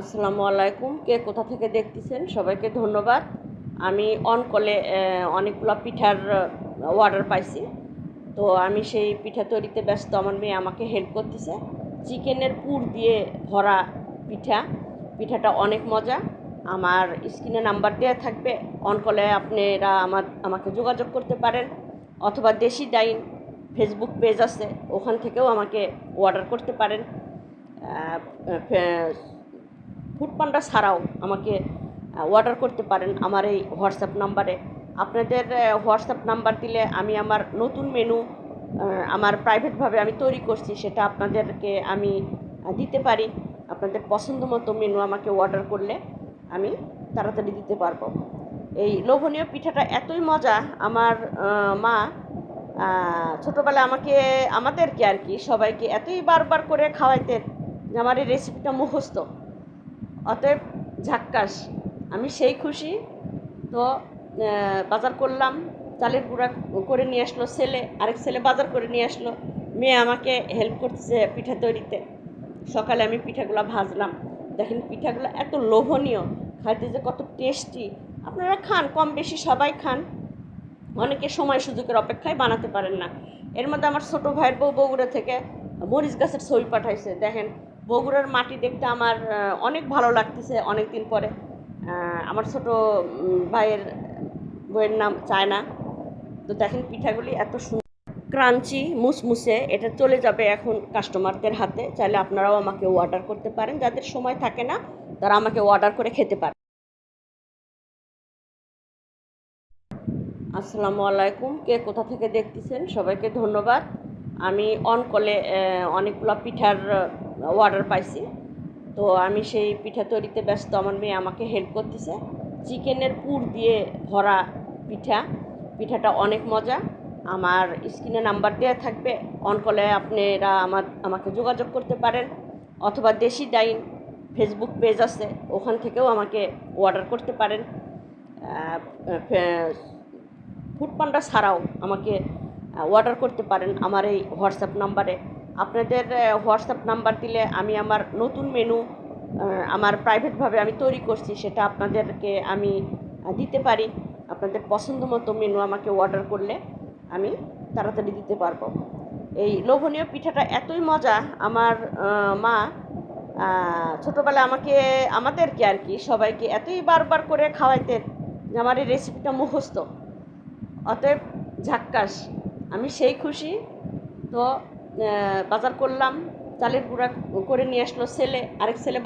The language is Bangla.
আসসালামু আলাইকুম। কে কোথা থেকে দেখতেছেন সবাইকে ধন্যবাদ। আমি অন কলে অনেকগুলো পিঠার অর্ডার পাইছি, তো আমি সেই পিঠা তৈরিতে ব্যস্ত। আমার মেয়ে আমাকে হেল্প করতেছে। চিকেনের পুর দিয়ে ভরা পিঠাটা অনেক মজা। আমার স্ক্রিনে নাম্বার দেওয়া থাকবে, অন কলে আপনারা আমাকে যোগাযোগ করতে পারেন, অথবা দেশি ডাইন ফেসবুক পেজ আছে, ওখান থেকেও আমাকে অর্ডার করতে পারেন। ফুডপান্ডা ছাড়াও আমাকে অর্ডার করতে পারেন আমার এই হোয়াটসঅ্যাপ নাম্বারে। আপনাদের হোয়াটসঅ্যাপ নাম্বার দিলে আমি আমার নতুন মেনু আমার প্রাইভেটভাবে আমি তৈরি করছি, সেটা আপনাদেরকে আমি দিতে পারি। আপনাদের পছন্দ মতো মেনু আমাকে অর্ডার করলে আমি তাড়াতাড়ি দিতে পারবো। এই লোভনীয় পিঠাটা এতই মজা, আমার মা ছোটোবেলায় আমাদেরকে আর কি সবাইকে এতই বারবার করে খাওয়াইতেন যে আমার এই রেসিপিটা মুখস্থ। অতএব ঝাক্কাস, আমি সেই খুশি। তো বাজার করলাম, চালের গুঁড়া করে নিয়ে আসলো ছেলে, আরেক ছেলে বাজার করে নিয়ে আসলো, মেয়ে আমাকে হেল্প করতেছে পিঠা তৈরিতে। সকালে আমি পিঠাগুলো ভাজলাম। দেখেন পিঠাগুলো এত লোভনীয়, খাইতে যে কত টেস্টি। আপনারা খান, কম বেশি সবাই খান, অনেকে সময় সুযোগের অপেক্ষায় বানাতে পারেন না। এর মধ্যে আমার ছোটো ভাইয়ের বউ বগুড়া থেকে মরিচ গাছের ছবি পাঠাইছে। দেখেন বগুড়ার মাটি দেখতে আমার অনেক ভালো লাগতেছে অনেক দিন পরে। আমার ছোটো ভাইয়ের বইয়ের নাম চায়না। তো দেখেন পিঠাগুলি এত সুন্দর, ক্রাঞ্চি, মুসমুসে। এটা চলে যাবে এখন কাস্টমারদের হাতে। চাইলে আপনারাও আমাকে অর্ডার করতে পারেন, যাদের সময় থাকে না তারা আমাকে অর্ডার করে খেতে পারে। আসসালামু আলাইকুম। কে কোথা থেকে দেখতেছেন সবাইকে ধন্যবাদ। আমি অন কলে অনেকগুলো পিঠার অর্ডার পাইছি, তো আমি সেই পিঠা তৈরিতে ব্যস্ত। আমার মেয়ে আমাকে হেল্প করতেছে। চিকেনের পুর দিয়ে ভরা পিঠাটা অনেক মজা। আমার স্ক্রিনে নাম্বার দেওয়া থাকবে, অন কলে আপনারা আমাকে যোগাযোগ করতে পারেন, অথবা দেশি ডাইন ফেসবুক পেজ আছে, ওখান থেকেও আমাকে অর্ডার করতে পারেন। ফুডপান্ডা ছাড়াও আমাকে অর্ডার করতে পারেন আমার এই হোয়াটসঅ্যাপ নাম্বারে। আপনাদের হোয়াটসঅ্যাপ নাম্বার দিলে আমি আমার নতুন মেনু আমার প্রাইভেটভাবে আমি তৈরি করছি, সেটা আপনাদেরকে আমি দিতে পারি। আপনাদের পছন্দ মতো মেনু আমাকে অর্ডার করলে আমি তাড়াতাড়ি দিতে পারবো। এই লোভনীয় পিঠাটা এতই মজা, আমার মা ছোটোবেলায় আমাদেরকে আর কি সবাইকে এতই বারবার করে খাওয়াইতেন যে আমার এই রেসিপিটা মুখস্থ। অতএব ঝাক্কাস, আমি সেই খুশি। তো বাজার করলাম, চালের গুঁড়া করে নিয়ে আসলো ছেলে, আরেক ছেলে